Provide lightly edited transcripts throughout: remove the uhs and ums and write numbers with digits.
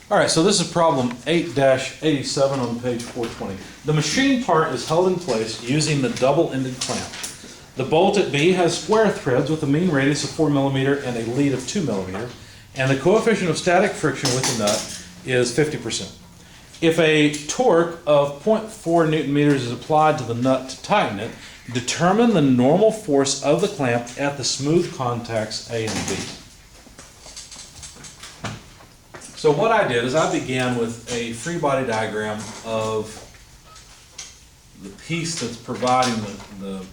All right, so this is problem 8-87 on page 420. The machine part is held in place using the double-ended clamp. The bolt at B has square threads with a mean radius of 4 millimeter and a lead of 2 millimeter, and the coefficient of static friction with the nut is 50%. If a torque of 0.4 newton meters is applied to the nut to tighten it, determine the normal force of the clamp at the smooth contacts A and B. So what I did is I began with a free body diagram of the piece that's providing the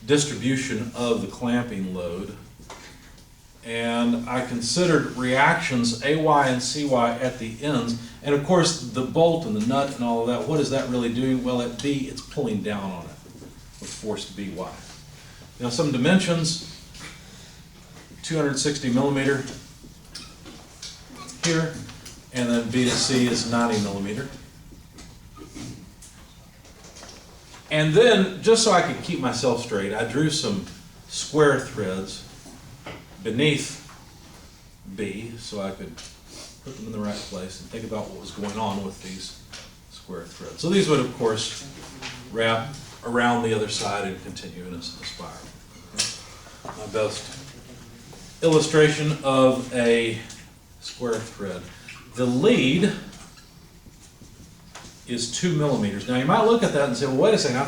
distribution of the clamping load. And I considered reactions AY and CY at the ends. And of course the bolt and the nut and all of that, what is that really doing? Well, at B it's pulling down on it with force BY. Now some dimensions, 260 millimeter here, and then B to C is 90 millimeter. And then, just so I could keep myself straight, I drew some square threads beneath B so I could put them in the right place and think about what was going on with these square threads. So these would, of course, wrap around the other side and continue in a spiral. My best illustration of a square thread. The lead is 2 millimeters. Now you might look at that and say, well, wait a second, I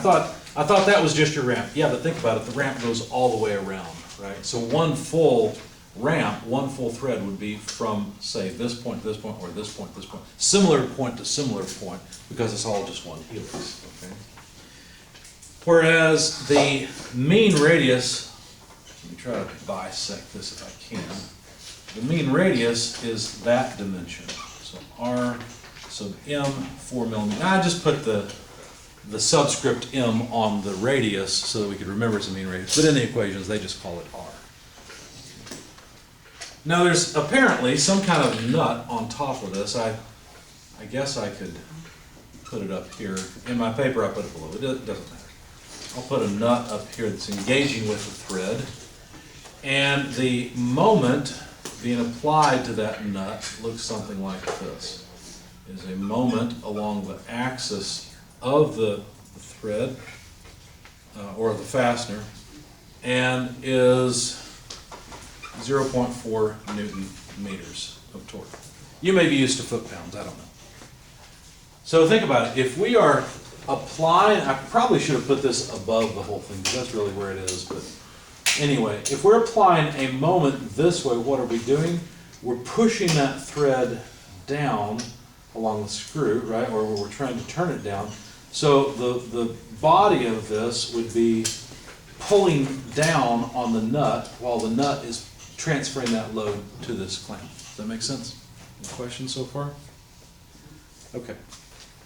thought that was just your ramp. Yeah, but think about it, the ramp goes all the way around, right? So one full ramp, one full thread would be from, say, this point to this point, or this point to this point. Similar point to similar point, because it's all just one helix, okay? Whereas the mean radius, let me try to bisect this if I can. The mean radius is that dimension. So R sub M, 4 millimeters. Now I just put the subscript M on the radius so that we could remember it's a mean radius. But in the equations, they just call it R. Now there's apparently some kind of nut on top of this. I guess I could put it up here. In my paper, I put it below. It doesn't matter. I'll put a nut up here that's engaging with the thread. And the moment being applied to that nut looks something like this. Is a moment along the axis of the thread or the fastener, and is 0.4 newton meters of torque. You may be used to foot-pounds, I don't know. So think about it. If we are applying, I probably should have put this above the whole thing because that's really where it is, but anyway, if we're applying a moment this way, what are we doing? We're pushing that thread down along the screw, right, or we're trying to turn it down. So the body of this would be pulling down on the nut while the nut is transferring that load to this clamp. Does that make sense? Any questions so far? Okay.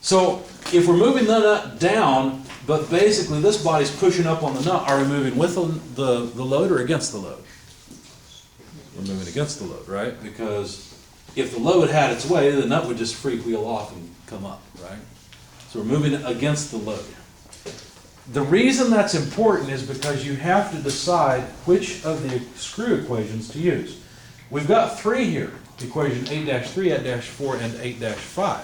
So if we're moving the nut down, but basically this body's pushing up on the nut, are we moving with the load or against the load? We're moving against the load, right? Because if the load had its way, the nut would just freewheel off and come up, right? So we're moving against the load. The reason that's important is because you have to decide which of the screw equations to use. We've got three here, equation 8-3, 8-4, and 8-5.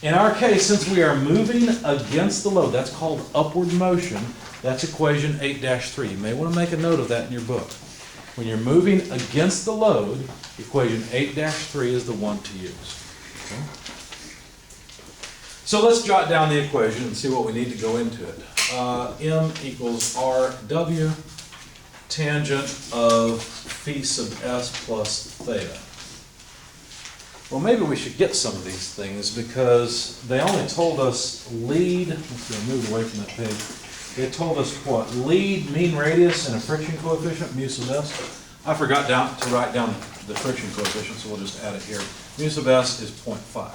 In our case, since we are moving against the load, that's called upward motion, that's equation 8-3. You may want to make a note of that in your book. When you're moving against the load, equation 8-3 is the one to use. Okay? So let's jot down the equation and see what we need to go into it. M equals RW, tangent of phi sub S plus theta. Well, maybe we should get some of these things because they only told us lead, let's see, move away from that page. They told us what? Lead, mean radius, and a friction coefficient, mu sub S. I forgot to write down the friction coefficient, so we'll just add it here. Mu sub S is 0.5.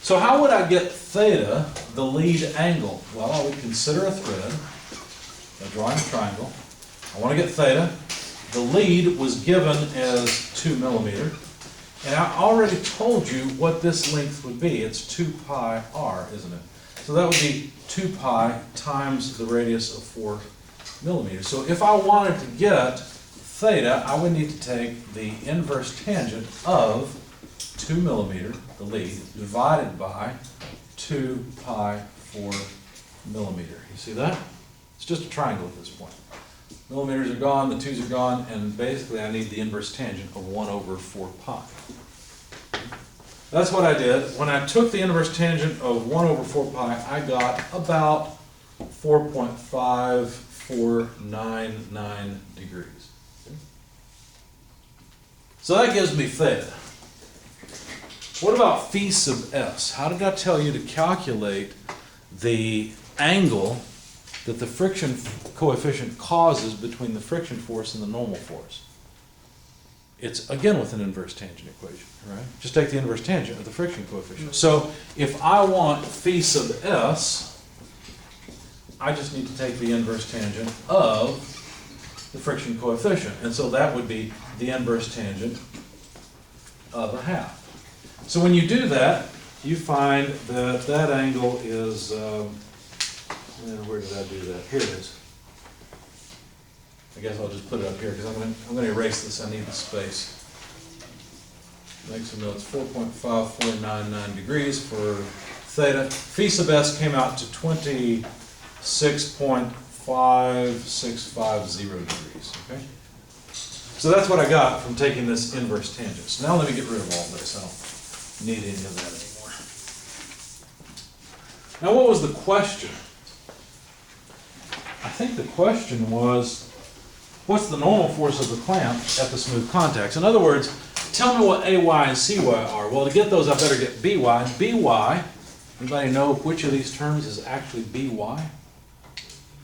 So how would I get theta, the lead angle? Well, I would consider a thread, by drawing a triangle. I want to get theta. The lead was given as 2 millimeter. And I already told you what this length would be. It's 2 pi r, isn't it? So that would be 2 pi times the radius of 4 millimeters. So if I wanted to get theta, I would need to take the inverse tangent of 2 millimeter, the lead, divided by 2 pi 4 millimeter. You see that? It's just a triangle at this point. Millimeters are gone, the 2's are gone, and basically I need the inverse tangent of 1 over 4 pi. That's what I did. When I took the inverse tangent of 1 over 4 pi, I got about 4.5499 degrees. So that gives me theta. What about phi sub s? How did I tell you to calculate the angle that the friction coefficient causes between the friction force and the normal force? It's again with an inverse tangent equation, right? Just take the inverse tangent of the friction coefficient. So if I want phi sub s, I just need to take the inverse tangent of the friction coefficient. And so that would be the inverse tangent of a half. So when you do that, you find that that angle is, where did I do that? Here it is. I guess I'll just put it up here because I'm going to erase this. I need the space. Make some notes. 4.5499 degrees for theta. Phi sub s came out to 26.5650 degrees. Okay. So that's what I got from taking this inverse tangent. So now let me get rid of all this. I don't need any of that anymore. Now, what was the question? I think the question was, what's the normal force of the clamp at the smooth contacts? In other words, tell me what AY and CY are. Well, to get those, I better get BY. BY, anybody know which of these terms is actually BY?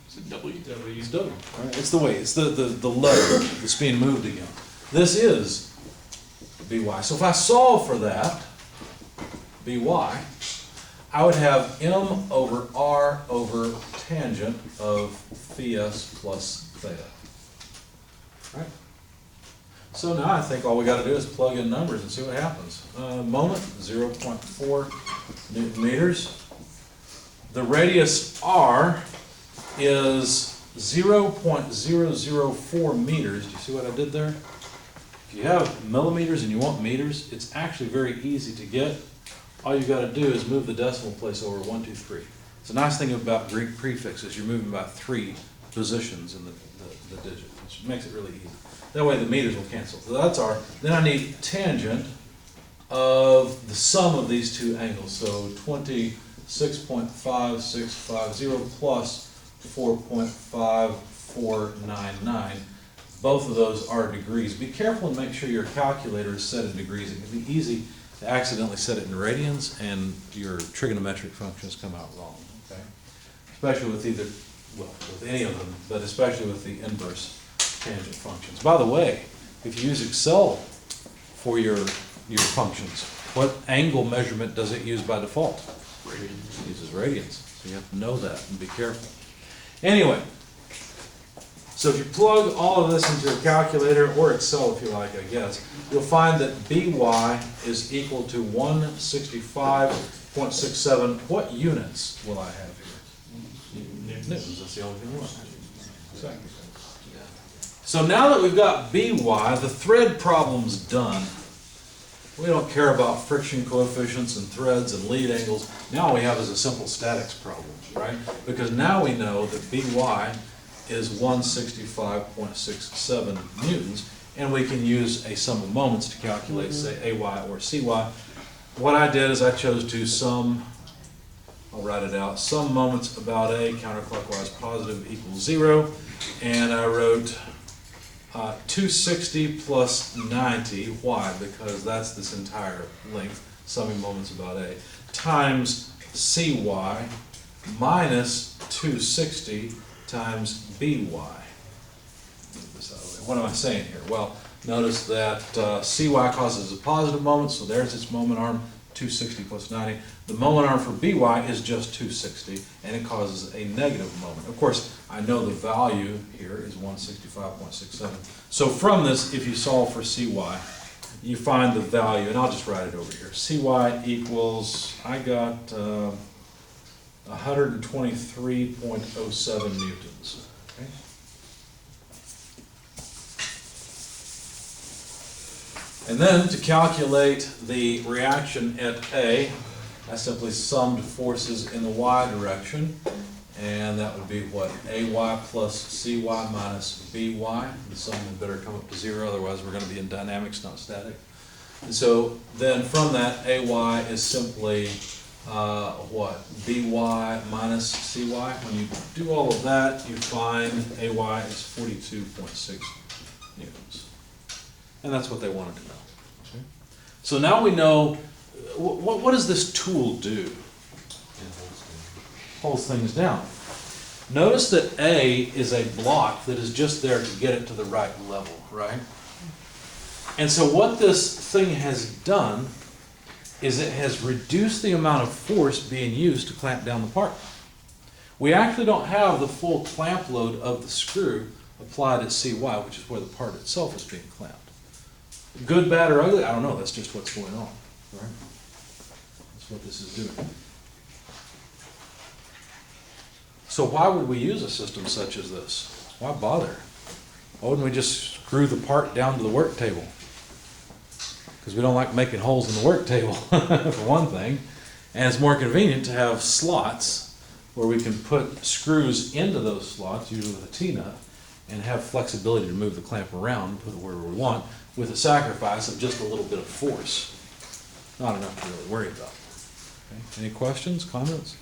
It's a W. It's W. Right? It's the weight. It's the load that's being moved again. This is BY. So if I solve for that, BY, I would have M over R over tangent of phi s plus theta. Right? So now I think all we got to do is plug in numbers and see what happens. Moment, 0.4 newton meters. The radius R is 0.004 meters. Do you see what I did there? If you have millimeters and you want meters, it's actually very easy to get. All you've got to do is move the decimal place over 1, 2, 3. It's a nice thing about Greek prefixes. You're moving about 3 positions in the digit, which makes it really easy. That way the meters will cancel. So that's R. Then I need tangent of the sum of these two angles. So 26.5650 plus 4.5499. Both of those are degrees. Be careful and make sure your calculator is set in degrees. It can be easy to accidentally set it in radians and your trigonometric functions come out wrong. Okay? Especially with with any of them, but especially with the inverse tangent functions. By the way, if you use Excel for your functions, what angle measurement does it use by default? Radians. It uses radians. So you have to know that and be careful. Anyway, so if you plug all of this into a calculator, or Excel if you like, I guess, you'll find that BY is equal to 165.67. What units will I have here? Newtons. That's the only thing we want. Exactly. So now that we've got BY, the thread problem's done. We don't care about friction coefficients and threads and lead angles. Now all we have is a simple statics problem, right? Because now we know that BY is 165.67 newtons, and we can use a sum of moments to calculate, say, AY or CY. What I did is I chose to sum, I'll write it out, sum moments about A, counterclockwise positive equals 0, and I wrote 260 plus 90, why? Because that's this entire length, summing moments about A, times CY minus 260 times BY. What am I saying here? Well, notice that CY causes a positive moment, so there's its moment arm, 260 plus 90. The moment arm for BY is just 260, and it causes a negative moment. Of course, I know the value here is 165.67. So from this, if you solve for CY, you find the value, and I'll just write it over here. CY equals, I got 123.07 newtons. Okay? And then to calculate the reaction at A, I simply summed forces in the y direction, and that would be what? AY plus CY minus BY. The sum had better come up to 0, otherwise we're going to be in dynamics, not static. And so then from that, AY is simply what? BY minus CY. When you do all of that, you find AY is 42.6 newtons. And that's what they wanted to know. Okay? So now we know, what does this tool do? Holds things down. Notice that A is a block that is just there to get it to the right level, right? And so what this thing has done is it has reduced the amount of force being used to clamp down the part. We actually don't have the full clamp load of the screw applied at CY, which is where the part itself is being clamped. Good, bad, or ugly? I don't know. That's just what's going on, right? That's what this is doing. So why would we use a system such as this? Why bother? Why wouldn't we just screw the part down to the work table? Because we don't like making holes in the work table, for one thing. And it's more convenient to have slots where we can put screws into those slots, usually with a T-nut, and have flexibility to move the clamp around, put it wherever we want, with a sacrifice of just a little bit of force. Not enough to really worry about. Okay. Any questions, comments?